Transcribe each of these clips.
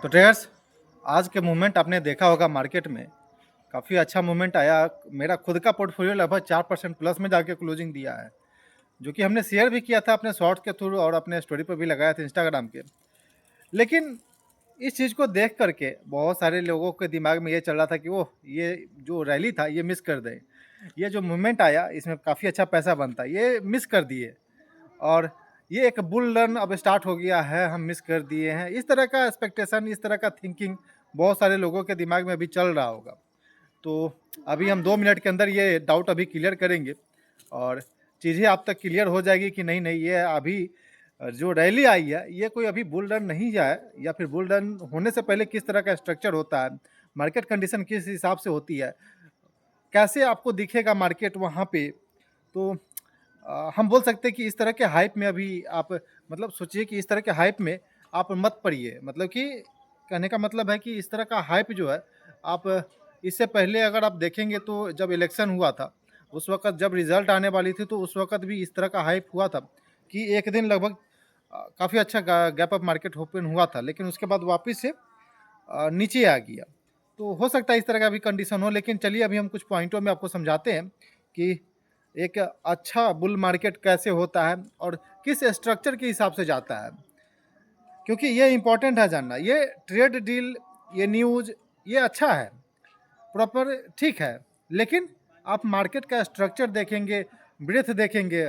तो ट्रेडर्स, आज के मूवमेंट आपने देखा होगा मार्केट में। काफ़ी अच्छा मूवमेंट आया। मेरा खुद का पोर्टफोलियो लगभग 4% प्लस में जाके क्लोजिंग दिया है, जो कि हमने शेयर भी किया था अपने शॉर्ट्स के थ्रू और अपने स्टोरी पर भी लगाया था इंस्टाग्राम के। लेकिन इस चीज़ को देख करके बहुत सारे लोगों के दिमाग में ये चल रहा था कि वो ये जो रैली था ये मिस कर दें, ये जो मूवमेंट आया इसमें काफ़ी अच्छा पैसा बनता, ये मिस कर दिए। और ये एक बुल रन अब स्टार्ट हो गया है, हम मिस कर दिए हैं। इस तरह का एक्सपेक्टेशन, इस तरह का थिंकिंग बहुत सारे लोगों के दिमाग में अभी चल रहा होगा। तो अभी हम 2 मिनट के अंदर ये डाउट अभी क्लियर करेंगे और चीज़ें आप तक क्लियर हो जाएगी कि नहीं नहीं, ये अभी जो रैली आई है ये कोई अभी बुल रन नहीं जाए, या फिर बुल रन होने से पहले किस तरह का स्ट्रक्चर होता है, मार्केट कंडीशन किस हिसाब से होती है, कैसे आपको दिखेगा मार्केट वहाँ पे। तो हम बोल सकते हैं कि इस तरह के हाइप में अभी आप मतलब सोचिए कि इस तरह के हाइप में आप मत पड़िए। मतलब कि कहने का मतलब है कि इस तरह का हाइप जो है, आप इससे पहले अगर आप देखेंगे तो जब इलेक्शन हुआ था, उस वक़्त जब रिज़ल्ट आने वाली थी तो उस वक़्त भी इस तरह का हाइप हुआ था कि एक दिन लगभग काफ़ी अच्छा गैप अप मार्केट ओपन हुआ था, लेकिन उसके बाद वापस से नीचे आ गया। तो हो सकता है इस तरह का भी कंडीशन हो, लेकिन चलिए अभी हम कुछ पॉइंटों में आपको समझाते हैं कि एक अच्छा बुल मार्केट कैसे होता है और किस स्ट्रक्चर के हिसाब से जाता है, क्योंकि ये इम्पोर्टेंट है जानना। ये ट्रेड डील, ये न्यूज़, ये अच्छा है, प्रॉपर ठीक है, लेकिन आप मार्केट का स्ट्रक्चर देखेंगे, ब्रेथ देखेंगे,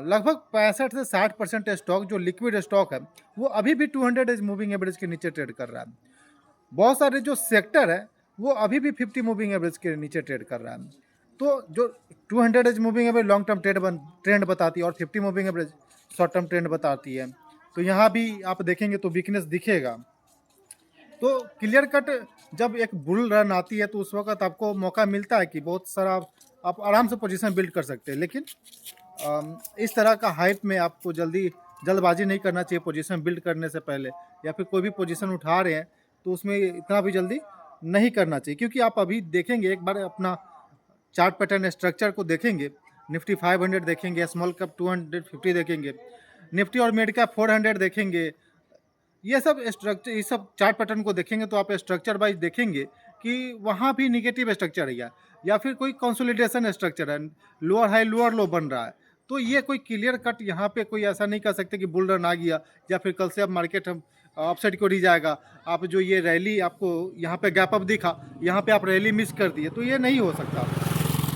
लगभग 65 से 60% स्टॉक जो लिक्विड स्टॉक है वो अभी भी 200 एज मूविंग एवरेज के नीचे ट्रेड कर रहा है। बहुत सारे जो सेक्टर है वो अभी भी 50 मूविंग एवरेज के नीचे ट्रेड कर रहा है। तो जो 200 एज moving average long term trend बताती है और 50 moving average short term trend बताती है। तो यहाँ भी आप देखेंगे तो वीकनेस दिखेगा। तो क्लियर कट जब एक बुल रन आती है तो उस वक्त आपको मौका मिलता है कि बहुत सारा आप आराम से पोजीशन बिल्ड कर सकते हैं, लेकिन इस तरह का हाइप में आपको जल्दबाजी नहीं करना चाहिए पोजीशन बिल्ड करने से पहले, या फिर कोई भी पोजीशन उठा रहे हैं तो उसमें इतना भी जल्दी नहीं करना चाहिए। क्योंकि आप अभी देखेंगे, एक बार अपना चार्ट पैटर्न स्ट्रक्चर को देखेंगे, निफ्टी 500 देखेंगे, स्मॉल कैप 250 देखेंगे, निफ्टी और मिड कैप 400 देखेंगे, ये सब स्ट्रक्चर, ये सब चार्ट पैटर्न को देखेंगे तो आप स्ट्रक्चर वाइज देखेंगे कि वहाँ भी निगेटिव स्ट्रक्चर है या फिर कोई कंसोलिडेशन स्ट्रक्चर है, लोअर हाई लोअर लो बन रहा है। तो ये कोई क्लियर कट यहाँ पे कोई ऐसा नहीं कर सकते कि बुल रन आ गया या फिर कल से अब मार्केट हम अपसाइड को नहीं जाएगा। आप जो ये रैली आपको यहाँ पे गैप अप दिखा, यहाँ पे आप रैली मिस कर दिए, तो ये नहीं हो सकता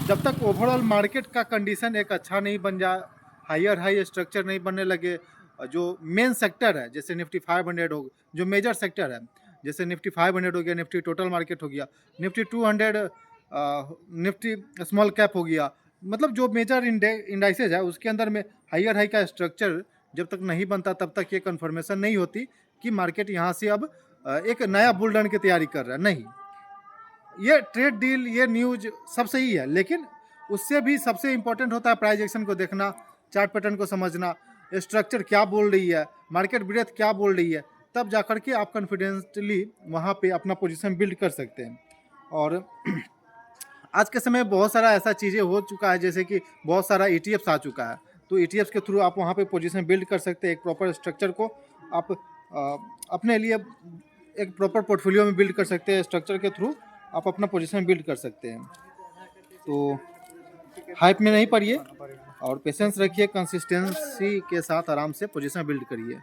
जब तक ओवरऑल मार्केट का कंडीशन एक अच्छा नहीं बन जाए, हायर हाई स्ट्रक्चर नहीं बनने लगे। जो मेन सेक्टर है जैसे निफ्टी 500 हो, जो मेजर सेक्टर है जैसे निफ्टी 500 हो गया, निफ्टी टोटल मार्केट हो गया, निफ्टी 200, निफ्टी स्मॉल कैप हो गया, मतलब जो मेजर इंडाइसेज है उसके अंदर में हायर हाई का स्ट्रक्चर जब तक नहीं बनता तब तक ये कन्फर्मेशन नहीं होती कि मार्केट यहाँ से अब एक नया बुल रन की तैयारी कर रहा है। नहीं, ये ट्रेड डील, ये न्यूज सब सही है, लेकिन उससे भी सबसे इंपॉर्टेंट होता है प्राइस एक्शन को देखना, चार्ट पैटर्न को समझना, स्ट्रक्चर क्या बोल रही है, मार्केट ब्रेथ क्या बोल रही है, तब जाकर के आप कॉन्फिडेंटली वहाँ पे अपना पोजीशन बिल्ड कर सकते हैं। और आज के समय बहुत सारा ऐसा चीज़ें हो चुका है, जैसे कि बहुत सारा ETFs आ चुका है, तो ETFs के थ्रू आप वहाँ पे पोजीशन बिल्ड कर सकते हैं। एक प्रॉपर स्ट्रक्चर को आप अपने लिए एक प्रॉपर पोर्टफोलियो में बिल्ड कर सकते हैं, स्ट्रक्चर के थ्रू आप अपना पोजीशन बिल्ड कर सकते हैं। तो हाइप में नहीं पड़िए और पेशेंस रखिए, कंसिस्टेंसी के साथ आराम से पोजीशन बिल्ड करिए।